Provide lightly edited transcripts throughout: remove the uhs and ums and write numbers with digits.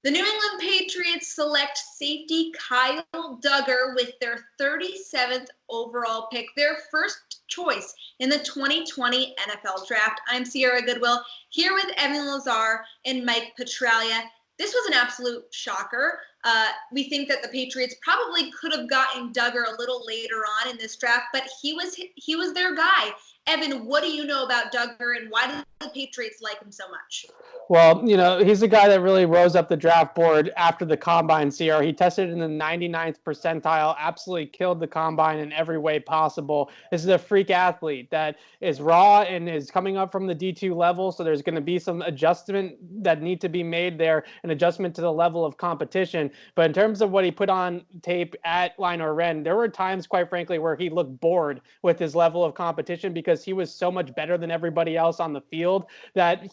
The New England Patriots select safety Kyle Duggar with their 37th overall pick, their first choice in the 2020 NFL Draft. I'm Sierra Goodwill, here with Evan Lazar and Mike Petraglia. This was an absolute shocker. We think that the Patriots probably could have gotten Duggar a little later on in this draft, but he was their guy. Evan, what do you know about Duggar, and why do the Patriots like him so much? Well, he's a guy that really rose up the draft board after the combine, Sierra. He tested in the 99th percentile, absolutely killed the combine in every way possible. This is a freak athlete that is raw and is coming up from the D2 level, so there's going to be some adjustment that need to be made there, an adjustment to the level of competition. But in terms of what he put on tape at Lenoir-Rhyne, there were times, quite frankly, where he looked bored with his level of competition because he was so much better than everybody else on the field that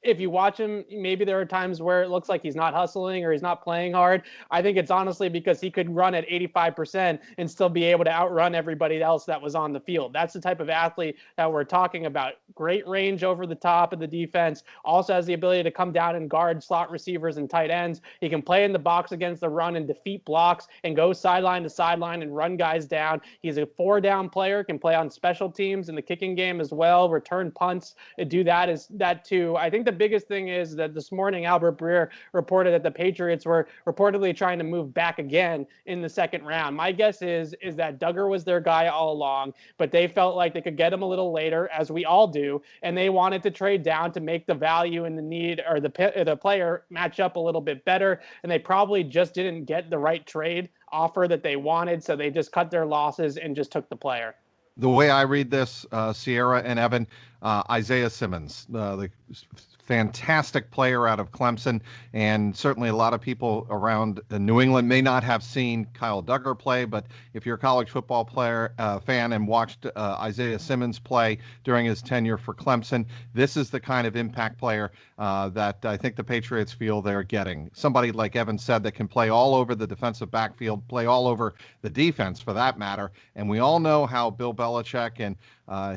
if you watch him, maybe there are times where it looks like he's not hustling or he's not playing hard. I think it's honestly because he could run at 85% and still be able to outrun everybody else that was on the field. That's the type of athlete that we're talking about. Great range over the top of the defense. Also has the ability to come down and guard slot receivers and tight ends. He can play in the box against the run and defeat blocks and go sideline to sideline and run guys down. He's a 4-down player, can play on special teams in the kicking game as well, return punts, do that too. I think the biggest thing is that this morning Albert Breer reported that the Patriots were reportedly trying to move back again in the second round. My guess is that Duggar was their guy all along, but they felt like they could get him a little later, as we all do, and they wanted to trade down to make the value and the need or the player match up a little bit better, and they probably just didn't get the right trade offer that they wanted, so they just cut their losses and just took the player. The way I read this, Sierra and Evan, Isaiah Simmons, the fantastic player out of Clemson, and certainly a lot of people around New England may not have seen Kyle Duggar play, but if you're a college football player fan and watched Isaiah Simmons play during his tenure for Clemson, this is the kind of impact player that I think the Patriots feel they're getting. Somebody, like Evan said, that can play all over the defensive backfield, play all over the defense for that matter, and we all know how Bill Belichick and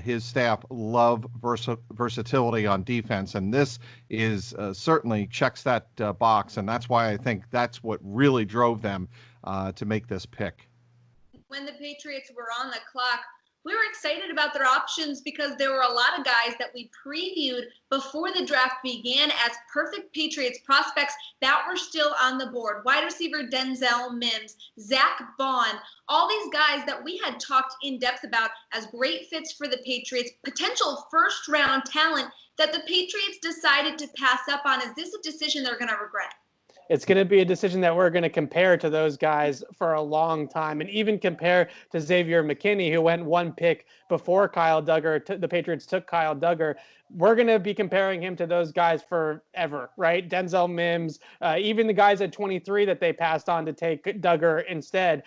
his staff love versatility on defense, and this is certainly checks that box, and that's why I think that's what really drove them to make this pick. When the Patriots were on the clock, we were excited about their options because there were a lot of guys that we previewed before the draft began as perfect Patriots prospects that were still on the board. Wide receiver Denzel Mims, Zach Bond, all these guys that we had talked in depth about as great fits for the Patriots, potential first-round talent that the Patriots decided to pass up on. Is this a decision they're going to regret? It's going to be a decision that we're going to compare to those guys for a long time, and even compare to Xavier McKinney, who went one pick before Kyle Duggar. The Patriots took Kyle Duggar. We're going to be comparing him to those guys forever, right? Denzel Mims, even the guys at 23 that they passed on to take Duggar instead.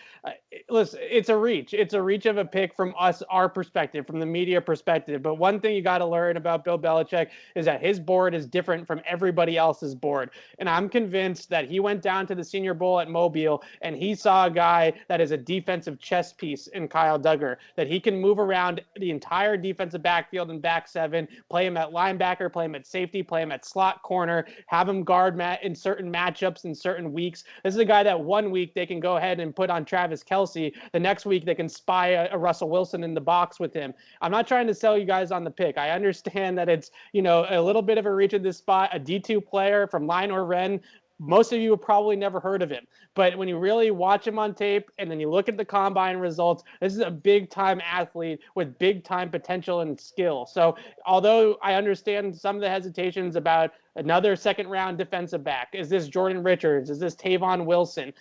Listen, it's a reach. It's a reach of a pick from us, our perspective, from the media perspective. But one thing you got to learn about Bill Belichick is that his board is different from everybody else's board. And I'm convinced that he went down to the Senior Bowl at Mobile and he saw a guy that is a defensive chess piece in Kyle Duggar, that he can move around the entire defensive backfield and back seven, play him at linebacker, play him at safety, play him at slot corner, have him guard in certain matchups in certain weeks. This is a guy that 1 week they can go ahead and put on Travis Kelce. The next week they can spy a Russell Wilson in the box with him. I'm not trying to sell you guys on the pick. I understand that it's, a little bit of a reach at this spot, a D2 player from Lenoir-Rhyne. Most of you have probably never heard of him, but when you really watch him on tape and then you look at the combine results, this is a big-time athlete with big-time potential and skill. So although I understand some of the hesitations about another second-round defensive back, is this Jordan Richards? Is this Tavon Wilson?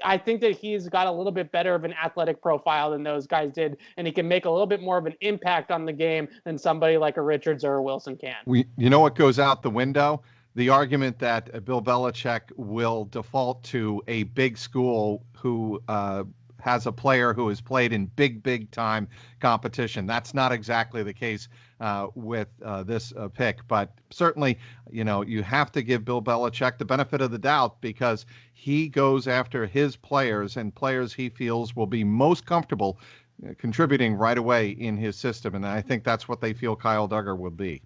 I think that he's got a little bit better of an athletic profile than those guys did, and he can make a little bit more of an impact on the game than somebody like a Richards or a Wilson can. You know what goes out the window? The argument that Bill Belichick will default to a big school who has a player who has played in big time competition. That's not exactly the case with this pick, but certainly, you have to give Bill Belichick the benefit of the doubt because he goes after his players and players he feels will be most comfortable contributing right away in his system. And I think that's what they feel Kyle Duggar will be.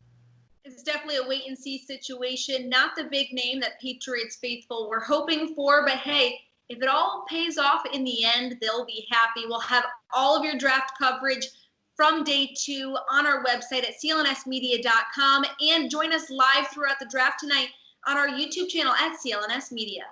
It's definitely a wait and see situation. Not the big name that Patriots faithful were hoping for, but hey, if it all pays off in the end, they'll be happy. We'll have all of your draft coverage from day 2 on our website at clnsmedia.com, and join us live throughout the draft tonight on our YouTube channel at CLNS Media.